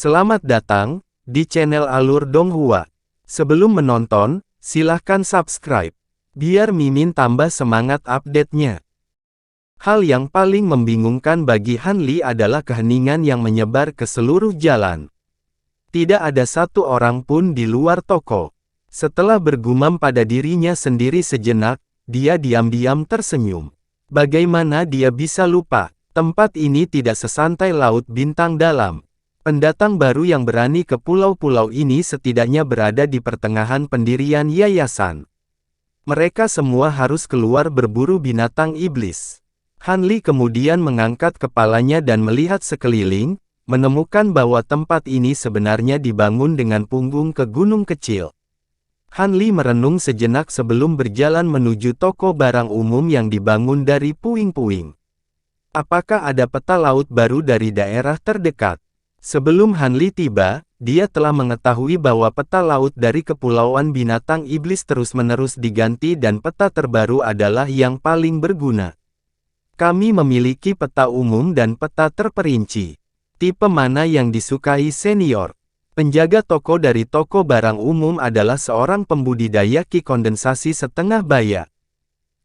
Selamat datang di channel Alur Donghua. Sebelum menonton, silahkan subscribe, biar Mimin tambah semangat update-nya. Hal yang paling membingungkan bagi Han Li adalah keheningan yang menyebar ke seluruh jalan. Tidak ada satu orang pun di luar toko. Setelah bergumam pada dirinya sendiri sejenak, dia diam-diam tersenyum. Bagaimana dia bisa lupa? Tempat ini tidak sesantai laut bintang dalam. Pendatang baru yang berani ke pulau-pulau ini setidaknya berada di pertengahan pendirian yayasan. Mereka semua harus keluar berburu binatang iblis. Han Li kemudian mengangkat kepalanya dan melihat sekeliling, menemukan bahwa tempat ini sebenarnya dibangun dengan punggung ke gunung kecil. Han Li merenung sejenak sebelum berjalan menuju toko barang umum yang dibangun dari puing-puing. Apakah ada peta laut baru dari daerah terdekat? Sebelum Han Li tiba, dia telah mengetahui bahwa peta laut dari Kepulauan Binatang Iblis terus-menerus diganti dan peta terbaru adalah yang paling berguna. Kami memiliki peta umum dan peta terperinci. Tipe mana yang disukai senior? Penjaga toko dari toko barang umum adalah seorang pembudidaya ki kondensasi setengah baya.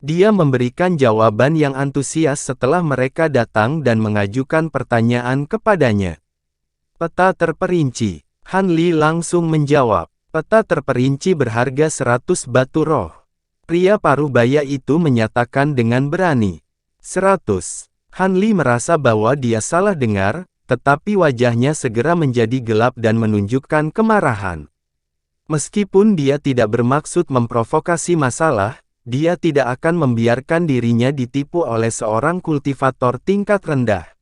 Dia memberikan jawaban yang antusias setelah mereka datang dan mengajukan pertanyaan kepadanya. Peta terperinci. Han Li langsung menjawab. Peta terperinci berharga 100 batu roh. Pria paruh baya itu menyatakan dengan berani. 100. Han Li merasa bahwa dia salah dengar, tetapi wajahnya segera menjadi gelap dan menunjukkan kemarahan. Meskipun dia tidak bermaksud memprovokasi masalah, dia tidak akan membiarkan dirinya ditipu oleh seorang kultivator tingkat rendah.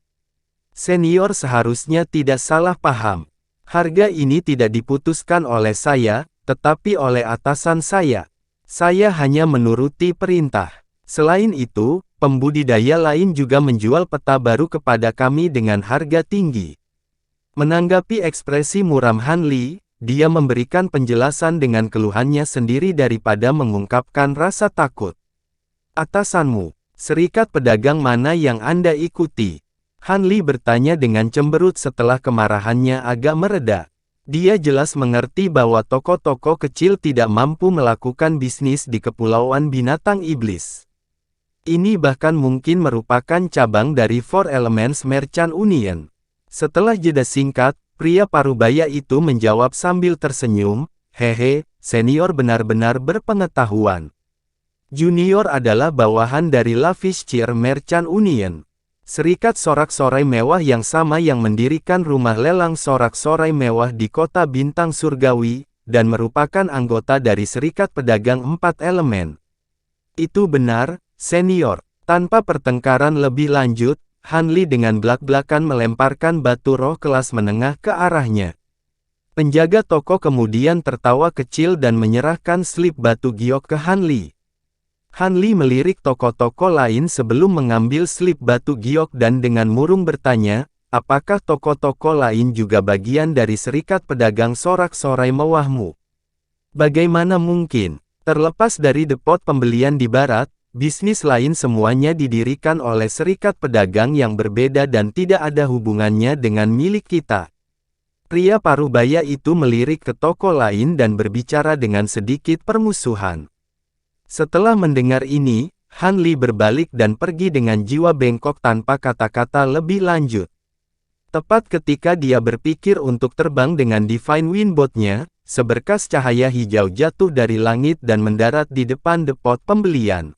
Senior seharusnya tidak salah paham. Harga ini tidak diputuskan oleh saya, tetapi oleh atasan saya. Saya hanya menuruti perintah. Selain itu, pembudidaya lain juga menjual peta baru kepada kami dengan harga tinggi. Menanggapi ekspresi muram Han Li, dia memberikan penjelasan dengan keluhannya sendiri daripada mengungkapkan rasa takut. Atasanmu, serikat pedagang mana yang Anda ikuti? Han Li bertanya dengan cemberut setelah kemarahannya agak mereda. Dia jelas mengerti bahwa toko-toko kecil tidak mampu melakukan bisnis di Kepulauan Binatang Iblis. Ini bahkan mungkin merupakan cabang dari Four Elements Merchant Union. Setelah jeda singkat, pria parubaya itu menjawab sambil tersenyum, "Hehe, senior benar-benar berpengetahuan. Junior adalah bawahan dari Lavish Cheer Merchant Union. Serikat sorak-sorai mewah yang sama yang mendirikan rumah lelang sorak-sorai mewah di kota Bintang Surgawi, dan merupakan anggota dari Serikat Pedagang Empat Elemen." Itu benar, senior. Tanpa pertengkaran lebih lanjut, Han Li dengan belak-belakan melemparkan batu roh kelas menengah ke arahnya. Penjaga toko kemudian tertawa kecil dan menyerahkan slip batu giok ke Han Li. Han Li melirik toko-toko lain sebelum mengambil slip batu giok dan dengan murung bertanya, apakah toko-toko lain juga bagian dari serikat pedagang sorak-sorai mewahmu? Bagaimana mungkin? Terlepas dari depot pembelian di barat, bisnis lain semuanya didirikan oleh serikat pedagang yang berbeda dan tidak ada hubungannya dengan milik kita. Pria parubaya itu melirik ke toko lain dan berbicara dengan sedikit permusuhan. Setelah mendengar ini, Han Li berbalik dan pergi dengan jiwa bengkok tanpa kata-kata lebih lanjut. Tepat ketika dia berpikir untuk terbang dengan Divine Wind Boat-nya, seberkas cahaya hijau jatuh dari langit dan mendarat di depan depot pembelian.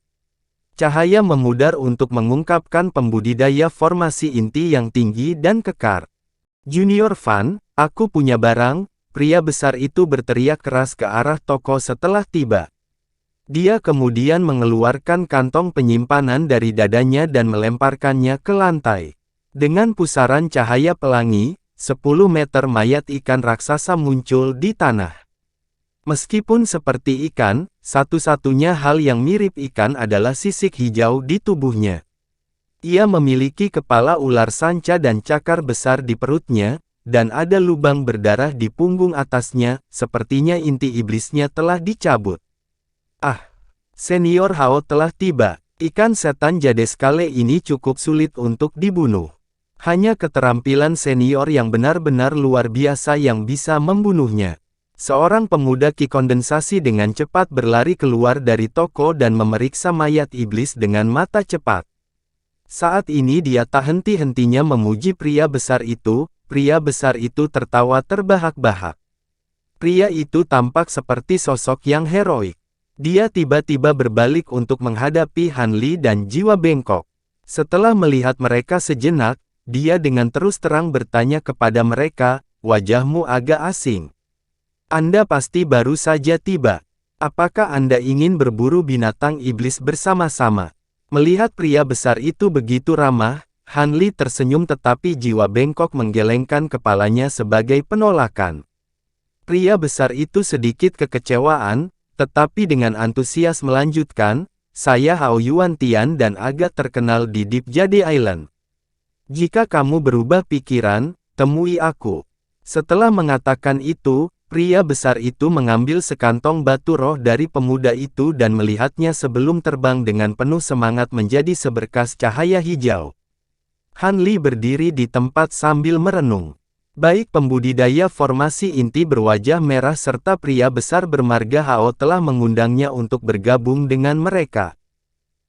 Cahaya memudar untuk mengungkapkan pembudidaya formasi inti yang tinggi dan kekar. "Junior Fan, aku punya barang," pria besar itu berteriak keras ke arah toko setelah tiba. Dia kemudian mengeluarkan kantong penyimpanan dari dadanya dan melemparkannya ke lantai. Dengan pusaran cahaya pelangi, 10 meter mayat ikan raksasa muncul di tanah. Meskipun seperti ikan, satu-satunya hal yang mirip ikan adalah sisik hijau di tubuhnya. Ia memiliki kepala ular sanca dan cakar besar di perutnya, dan ada lubang berdarah di punggung atasnya, sepertinya inti iblisnya telah dicabut. Ah, senior Hao telah tiba. Ikan setan Jadeskale ini cukup sulit untuk dibunuh. Hanya keterampilan senior yang benar-benar luar biasa yang bisa membunuhnya. Seorang pemuda ki kondensasi dengan cepat berlari keluar dari toko dan memeriksa mayat iblis dengan mata cepat. Saat ini dia tak henti-hentinya memuji pria besar itu. Pria besar itu tertawa terbahak-bahak. Pria itu tampak seperti sosok yang heroik. Dia tiba-tiba berbalik untuk menghadapi Han Li dan jiwa bengkok. Setelah melihat mereka sejenak, dia dengan terus terang bertanya kepada mereka, "Wajahmu agak asing. Anda pasti baru saja tiba. Apakah Anda ingin berburu binatang iblis bersama-sama?" Melihat pria besar itu begitu ramah, Han Li tersenyum tetapi jiwa bengkok menggelengkan kepalanya sebagai penolakan. Pria besar itu sedikit kekecewaan, tetapi dengan antusias melanjutkan, "Saya Hao Yuan Tian dan agak terkenal di Deep Jade Island. Jika kamu berubah pikiran, temui aku." Setelah mengatakan itu, pria besar itu mengambil sekantong batu roh dari pemuda itu dan melihatnya sebelum terbang dengan penuh semangat menjadi seberkas cahaya hijau. Han Li berdiri di tempat sambil merenung. Baik pembudidaya formasi inti berwajah merah serta pria besar bermarga Hao telah mengundangnya untuk bergabung dengan mereka.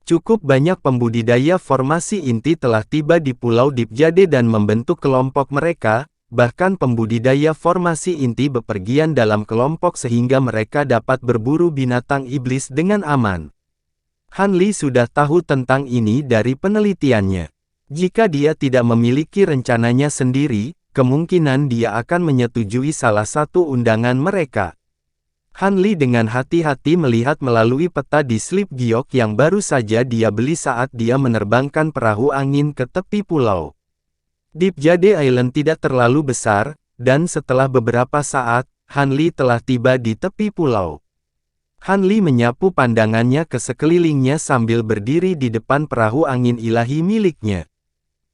Cukup banyak pembudidaya formasi inti telah tiba di Pulau Deep Jade dan membentuk kelompok mereka, bahkan pembudidaya formasi inti bepergian dalam kelompok sehingga mereka dapat berburu binatang iblis dengan aman. Han Li sudah tahu tentang ini dari penelitiannya. Jika dia tidak memiliki rencananya sendiri, kemungkinan dia akan menyetujui salah satu undangan mereka. Han Li dengan hati-hati melihat melalui peta di slip giok yang baru saja dia beli saat dia menerbangkan perahu angin ke tepi pulau. Deep Jade Island tidak terlalu besar, dan setelah beberapa saat, Han Li telah tiba di tepi pulau. Han Li menyapu pandangannya ke sekelilingnya sambil berdiri di depan perahu angin ilahi miliknya.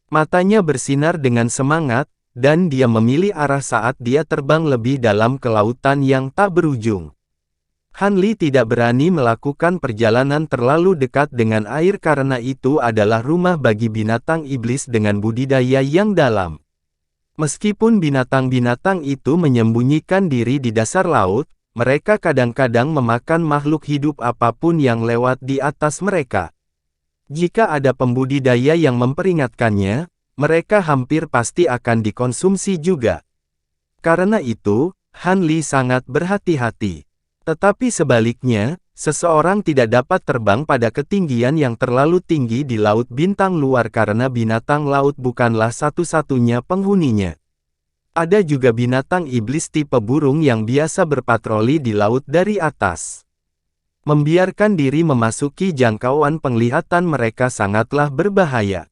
Matanya bersinar dengan semangat, dan dia memilih arah saat dia terbang lebih dalam ke lautan yang tak berujung. Han Li tidak berani melakukan perjalanan terlalu dekat dengan air karena itu adalah rumah bagi binatang iblis dengan budidaya yang dalam. Meskipun binatang-binatang itu menyembunyikan diri di dasar laut, mereka kadang-kadang memakan makhluk hidup apapun yang lewat di atas mereka. Jika ada pembudidaya yang memperingatkannya, mereka hampir pasti akan dikonsumsi juga. Karena itu, Han Li sangat berhati-hati. Tetapi sebaliknya, seseorang tidak dapat terbang pada ketinggian yang terlalu tinggi di laut bintang luar karena binatang laut bukanlah satu-satunya penghuninya. Ada juga binatang iblis tipe burung yang biasa berpatroli di laut dari atas. Membiarkan diri memasuki jangkauan penglihatan mereka sangatlah berbahaya.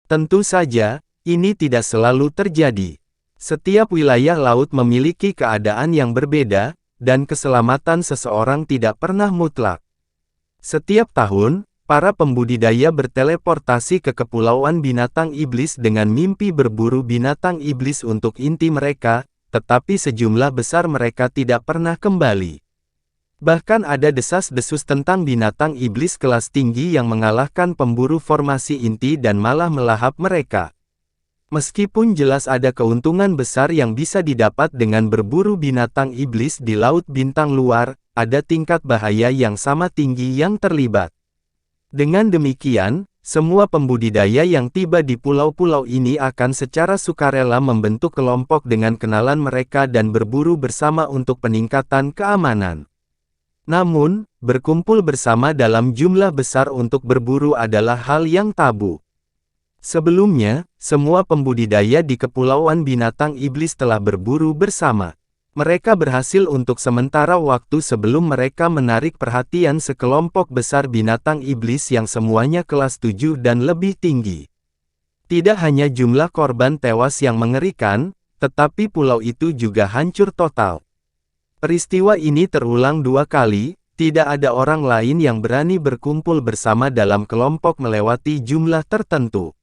Tentu saja, ini tidak selalu terjadi. Setiap wilayah laut memiliki keadaan yang berbeda, dan keselamatan seseorang tidak pernah mutlak. Setiap tahun, para pembudidaya berteleportasi ke kepulauan binatang iblis dengan mimpi berburu binatang iblis untuk inti mereka, tetapi sejumlah besar mereka tidak pernah kembali. Bahkan ada desas-desus tentang binatang iblis kelas tinggi yang mengalahkan pemburu formasi inti dan malah melahap mereka. Meskipun jelas ada keuntungan besar yang bisa didapat dengan berburu binatang iblis di laut bintang luar, ada tingkat bahaya yang sama tinggi yang terlibat. Dengan demikian, semua pembudidaya yang tiba di pulau-pulau ini akan secara sukarela membentuk kelompok dengan kenalan mereka dan berburu bersama untuk peningkatan keamanan. Namun, berkumpul bersama dalam jumlah besar untuk berburu adalah hal yang tabu. Sebelumnya, semua pembudidaya di Kepulauan Binatang Iblis telah berburu bersama. Mereka berhasil untuk sementara waktu sebelum mereka menarik perhatian sekelompok besar binatang iblis yang semuanya kelas 7 dan lebih tinggi. Tidak hanya jumlah korban tewas yang mengerikan, tetapi pulau itu juga hancur total. Peristiwa ini terulang 2 kali, tidak ada orang lain yang berani berkumpul bersama dalam kelompok melewati jumlah tertentu.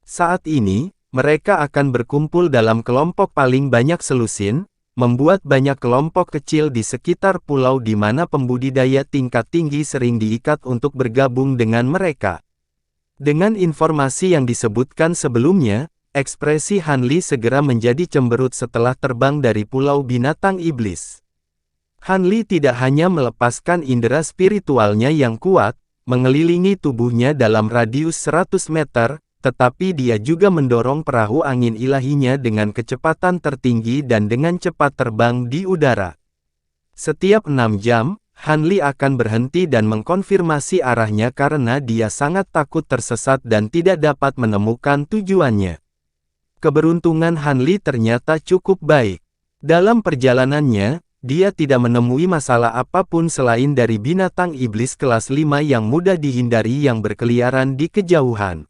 Saat ini, mereka akan berkumpul dalam kelompok paling banyak selusin, membuat banyak kelompok kecil di sekitar pulau di mana pembudidaya tingkat tinggi sering diikat untuk bergabung dengan mereka. Dengan informasi yang disebutkan sebelumnya, Ekspresi Hanli segera menjadi cemberut setelah terbang dari Pulau Binatang Iblis. Hanli tidak hanya melepaskan indera spiritualnya yang kuat, mengelilingi tubuhnya dalam radius 100 meter, tetapi dia juga mendorong perahu angin ilahinya dengan kecepatan tertinggi dan dengan cepat terbang di udara. Setiap 6 jam, Hanli akan berhenti dan mengkonfirmasi arahnya karena dia sangat takut tersesat dan tidak dapat menemukan tujuannya. Keberuntungan Hanli ternyata cukup baik. Dalam perjalanannya, dia tidak menemui masalah apapun selain dari binatang iblis kelas 5 yang mudah dihindari yang berkeliaran di kejauhan.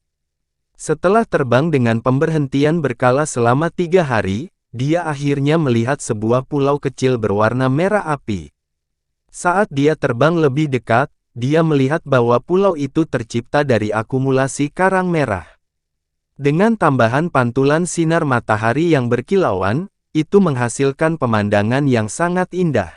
Setelah terbang dengan pemberhentian berkala selama 3 hari, dia akhirnya melihat sebuah pulau kecil berwarna merah api. Saat dia terbang lebih dekat, dia melihat bahwa pulau itu tercipta dari akumulasi karang merah. Dengan tambahan pantulan sinar matahari yang berkilauan, itu menghasilkan pemandangan yang sangat indah.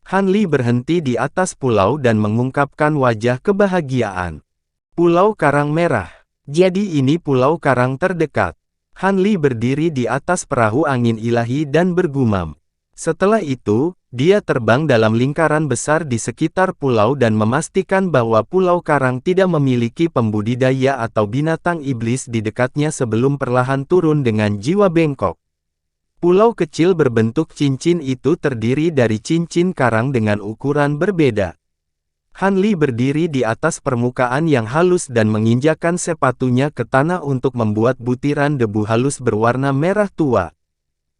Hanli berhenti di atas pulau dan mengungkapkan wajah kebahagiaan. Pulau Karang Merah. Jadi ini pulau karang terdekat. Hanli berdiri di atas perahu angin ilahi dan bergumam. Setelah itu, dia terbang dalam lingkaran besar di sekitar pulau dan memastikan bahwa pulau karang tidak memiliki pembudidaya atau binatang iblis di dekatnya sebelum perlahan turun dengan jiwa bengkok. Pulau kecil berbentuk cincin itu terdiri dari cincin karang dengan ukuran berbeda. Hanli berdiri di atas permukaan yang halus dan menginjakkan sepatunya ke tanah untuk membuat butiran debu halus berwarna merah tua.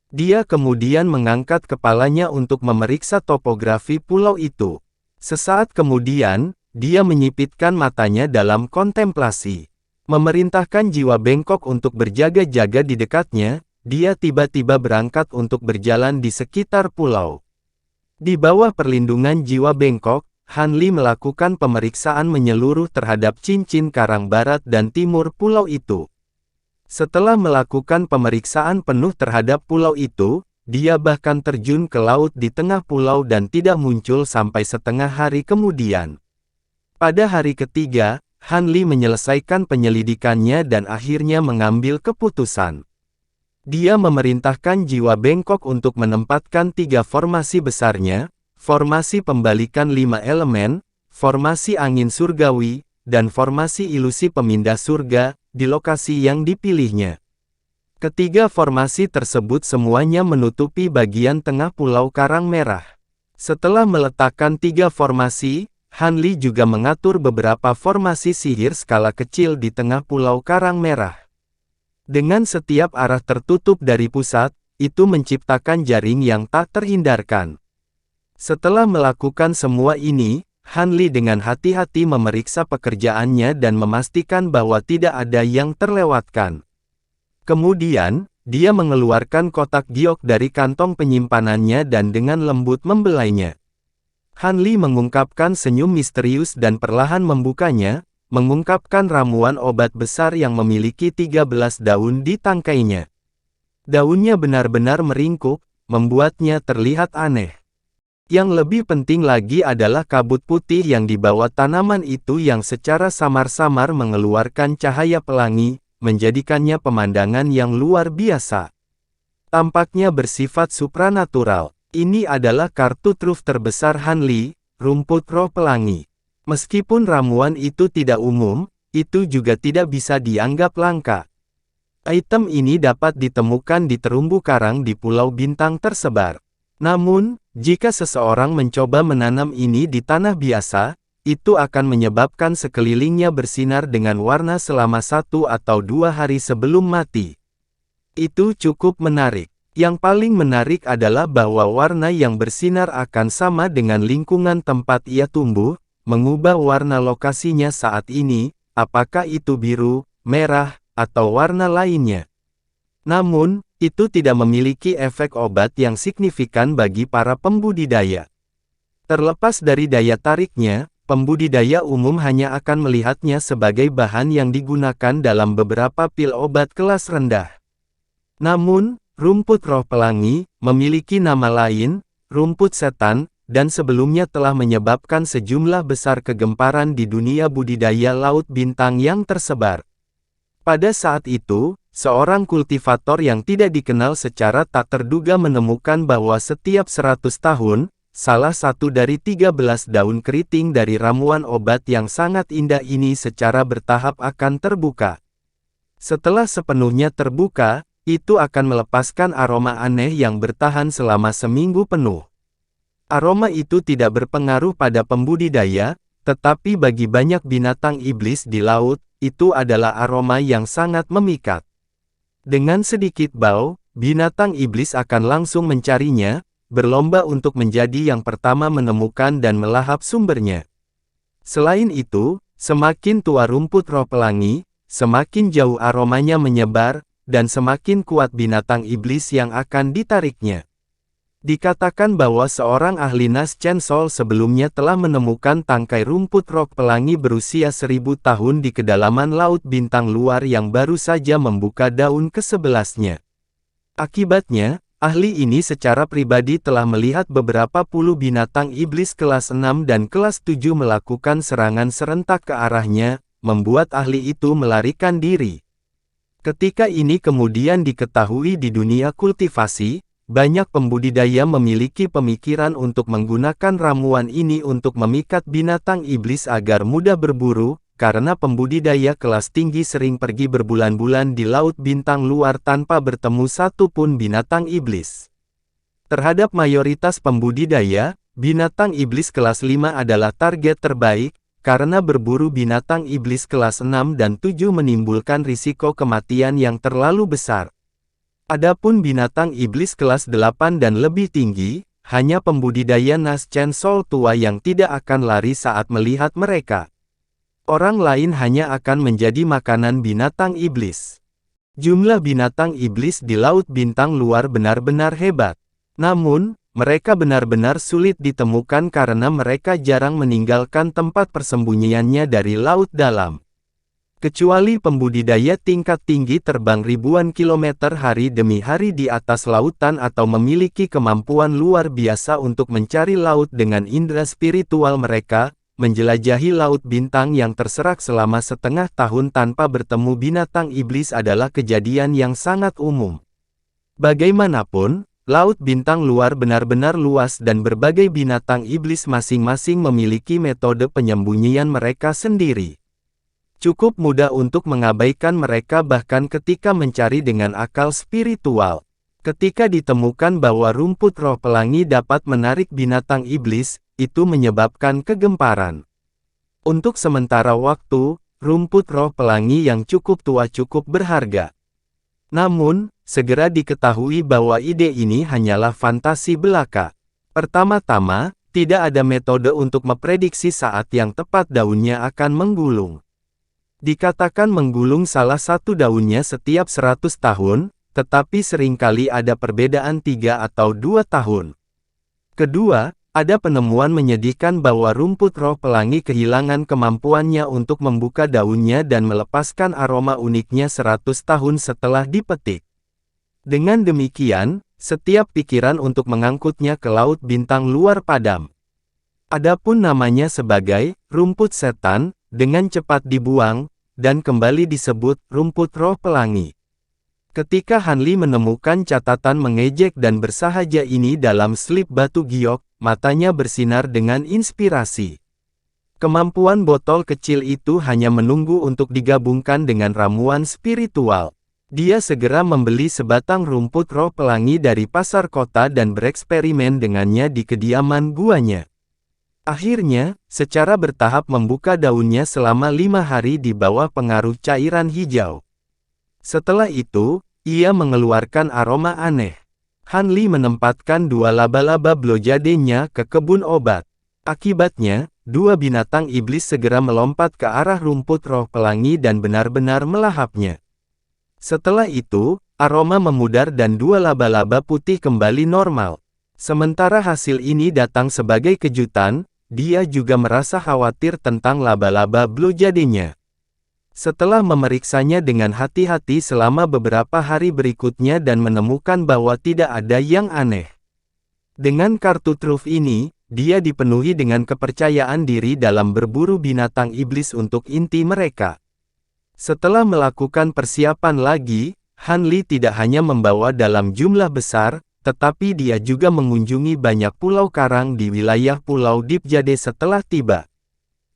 Dia kemudian mengangkat kepalanya untuk memeriksa topografi pulau itu. Sesaat kemudian, dia menyipitkan matanya dalam kontemplasi. Memerintahkan jiwa bengkok untuk berjaga-jaga di dekatnya, dia tiba-tiba berangkat untuk berjalan di sekitar pulau. Di bawah perlindungan jiwa bengkok, Hanli melakukan pemeriksaan menyeluruh terhadap cincin karang barat dan timur pulau itu. Setelah melakukan pemeriksaan penuh terhadap pulau itu, dia bahkan terjun ke laut di tengah pulau dan tidak muncul sampai setengah hari kemudian. Pada hari ketiga, Hanli menyelesaikan penyelidikannya dan akhirnya mengambil keputusan. Dia memerintahkan jiwa bengkok untuk menempatkan 3 formasi besarnya, formasi pembalikan 5 elemen, formasi angin surgawi, dan formasi ilusi pemindah surga, di lokasi yang dipilihnya. Ketiga formasi tersebut semuanya menutupi bagian tengah Pulau Karang Merah. Setelah meletakkan 3 formasi, Hanli juga mengatur beberapa formasi sihir skala kecil di tengah Pulau Karang Merah. Dengan setiap arah tertutup dari pusat, itu menciptakan jaring yang tak terhindarkan. Setelah melakukan semua ini, Hanli dengan hati-hati memeriksa pekerjaannya dan memastikan bahwa tidak ada yang terlewatkan. Kemudian, dia mengeluarkan kotak giok dari kantong penyimpanannya dan dengan lembut membelainya. Hanli mengungkapkan senyum misterius dan perlahan membukanya, mengungkapkan ramuan obat besar yang memiliki 13 daun di tangkainya. Daunnya benar-benar meringkuk, membuatnya terlihat aneh. Yang lebih penting lagi adalah kabut putih yang dibawa tanaman itu yang secara samar-samar mengeluarkan cahaya pelangi, menjadikannya pemandangan yang luar biasa. Tampaknya bersifat supranatural. Ini adalah kartu truf terbesar Hanli, rumput roh pelangi. Meskipun ramuan itu tidak umum, itu juga tidak bisa dianggap langka. Item ini dapat ditemukan di terumbu karang di Pulau Bintang tersebar. Namun, jika seseorang mencoba menanam ini di tanah biasa, itu akan menyebabkan sekelilingnya bersinar dengan warna selama 1 atau 2 hari sebelum mati. Itu cukup menarik. Yang paling menarik adalah bahwa warna yang bersinar akan sama dengan lingkungan tempat ia tumbuh, mengubah warna lokasinya saat ini, apakah itu biru, merah, atau warna lainnya. Namun, itu tidak memiliki efek obat yang signifikan bagi para pembudidaya. Terlepas dari daya tariknya, pembudidaya umum hanya akan melihatnya sebagai bahan yang digunakan dalam beberapa pil obat kelas rendah. Namun, rumput roh pelangi memiliki nama lain, rumput setan, dan sebelumnya telah menyebabkan sejumlah besar kegemparan di dunia budidaya laut bintang yang tersebar. Pada saat itu, seorang kultivator yang tidak dikenal secara tak terduga menemukan bahwa setiap 100 tahun, salah satu dari 13 daun keriting dari ramuan obat yang sangat indah ini secara bertahap akan terbuka. Setelah sepenuhnya terbuka, itu akan melepaskan aroma aneh yang bertahan selama seminggu penuh. Aroma itu tidak berpengaruh pada pembudidaya, tetapi bagi banyak binatang iblis di laut, itu adalah aroma yang sangat memikat. Dengan sedikit bau, binatang iblis akan langsung mencarinya, berlomba untuk menjadi yang pertama menemukan dan melahap sumbernya. Selain itu, semakin tua rumput roh pelangi, semakin jauh aromanya menyebar, dan semakin kuat binatang iblis yang akan ditariknya. Dikatakan bahwa seorang ahli Nas Chen Sol sebelumnya telah menemukan tangkai rumput roh pelangi berusia 1000 tahun di kedalaman laut bintang luar yang baru saja membuka daun ke-11-nya. Akibatnya, ahli ini secara pribadi telah melihat beberapa puluh binatang iblis kelas 6 dan kelas 7 melakukan serangan serentak ke arahnya, membuat ahli itu melarikan diri. Ketika ini kemudian diketahui di dunia kultivasi, banyak pembudidaya memiliki pemikiran untuk menggunakan ramuan ini untuk memikat binatang iblis agar mudah berburu, karena pembudidaya kelas tinggi sering pergi berbulan-bulan di laut bintang luar tanpa bertemu satu pun binatang iblis. Terhadap mayoritas pembudidaya, binatang iblis kelas 5 adalah target terbaik, karena berburu binatang iblis kelas 6 dan 7 menimbulkan risiko kematian yang terlalu besar. Adapun binatang iblis kelas 8 dan lebih tinggi, hanya pembudidaya Nas Chen Sol tua yang tidak akan lari saat melihat mereka. Orang lain hanya akan menjadi makanan binatang iblis. Jumlah binatang iblis di laut bintang luar benar-benar hebat. Namun, mereka benar-benar sulit ditemukan karena mereka jarang meninggalkan tempat persembunyiannya dari laut dalam. Kecuali pembudidaya tingkat tinggi terbang ribuan kilometer hari demi hari di atas lautan atau memiliki kemampuan luar biasa untuk mencari laut dengan indera spiritual mereka, menjelajahi laut bintang yang terserak selama setengah tahun tanpa bertemu binatang iblis adalah kejadian yang sangat umum. Bagaimanapun, laut bintang luar benar-benar luas dan berbagai binatang iblis masing-masing memiliki metode penyembunyian mereka sendiri. Cukup mudah untuk mengabaikan mereka bahkan ketika mencari dengan akal spiritual. Ketika ditemukan bahwa rumput roh pelangi dapat menarik binatang iblis, itu menyebabkan kegemparan. Untuk sementara waktu, rumput roh pelangi yang cukup tua cukup berharga. Namun, segera diketahui bahwa ide ini hanyalah fantasi belaka. Pertama-tama, tidak ada metode untuk memprediksi saat yang tepat daunnya akan menggulung. Dikatakan menggulung salah satu daunnya setiap 100 tahun, tetapi seringkali ada perbedaan 3 atau 2 tahun. Kedua, ada penemuan menyedihkan bahwa rumput roh pelangi kehilangan kemampuannya untuk membuka daunnya dan melepaskan aroma uniknya 100 tahun setelah dipetik. Dengan demikian, setiap pikiran untuk mengangkutnya ke laut bintang luar padam. Adapun namanya sebagai rumput setan, dengan cepat dibuang, dan kembali disebut rumput roh pelangi. Ketika Hanli menemukan catatan mengejek dan bersahaja ini dalam slip batu giok, matanya bersinar dengan inspirasi. Kemampuan botol kecil itu hanya menunggu untuk digabungkan dengan ramuan spiritual. Dia segera membeli sebatang rumput roh pelangi dari pasar kota dan bereksperimen dengannya di kediaman guanya. Akhirnya, secara bertahap membuka daunnya selama 5 hari di bawah pengaruh cairan hijau. Setelah itu, ia mengeluarkan aroma aneh. Hanli menempatkan 2 laba-laba blojadenya ke kebun obat. Akibatnya, 2 binatang iblis segera melompat ke arah rumput roh pelangi dan benar-benar melahapnya. Setelah itu, aroma memudar dan 2 laba-laba putih kembali normal. Sementara hasil ini datang sebagai kejutan, dia juga merasa khawatir tentang laba-laba blojadenya. Setelah memeriksanya dengan hati-hati selama beberapa hari berikutnya dan menemukan bahwa tidak ada yang aneh. Dengan kartu truf ini, dia dipenuhi dengan kepercayaan diri dalam berburu binatang iblis untuk inti mereka. Setelah melakukan persiapan lagi, Han Li tidak hanya membawa dalam jumlah besar, tetapi dia juga mengunjungi banyak pulau karang di wilayah Pulau Deep Jade setelah tiba.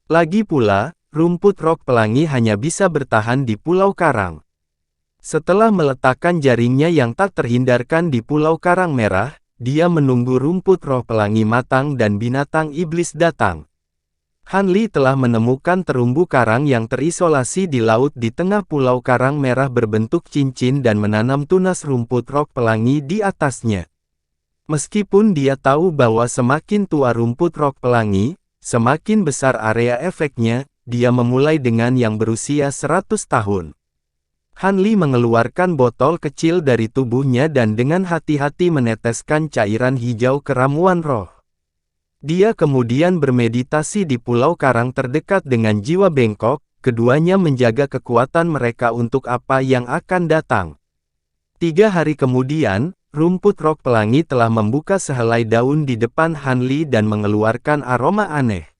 Lagi pula, rumput rok pelangi hanya bisa bertahan di pulau karang. Setelah meletakkan jaringnya yang tak terhindarkan di pulau karang merah, dia menunggu rumput roh pelangi matang dan binatang iblis datang. Han Li telah menemukan terumbu karang yang terisolasi di laut di tengah pulau karang merah berbentuk cincin dan menanam tunas rumput rok pelangi di atasnya. Meskipun dia tahu bahwa semakin tua rumput rok pelangi, semakin besar area efeknya, dia memulai dengan yang berusia 100 tahun. Han Li mengeluarkan botol kecil dari tubuhnya dan dengan hati-hati meneteskan cairan hijau ke ramuan roh. Dia kemudian bermeditasi di pulau karang terdekat dengan jiwa bengkok, keduanya menjaga kekuatan mereka untuk apa yang akan datang. 3 hari kemudian, rumput rok pelangi telah membuka sehelai daun di depan Han Li dan mengeluarkan aroma aneh.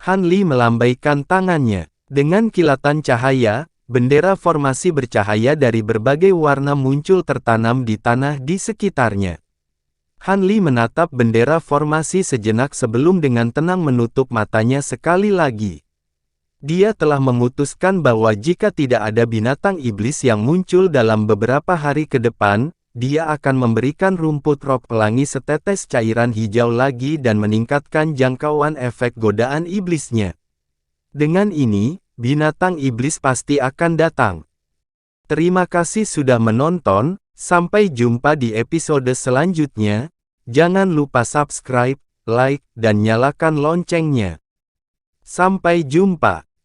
Han Li melambaikan tangannya. Dengan kilatan cahaya, bendera formasi bercahaya dari berbagai warna muncul tertanam di tanah di sekitarnya. Han Li menatap bendera formasi sejenak sebelum dengan tenang menutup matanya sekali lagi. Dia telah memutuskan bahwa jika tidak ada binatang iblis yang muncul dalam beberapa hari ke depan, dia akan memberikan rumput rok pelangi setetes cairan hijau lagi dan meningkatkan jangkauan efek godaan iblisnya. Dengan ini, binatang iblis pasti akan datang. Terima kasih sudah menonton, sampai jumpa di episode selanjutnya. Jangan lupa subscribe, like, dan nyalakan loncengnya. Sampai jumpa.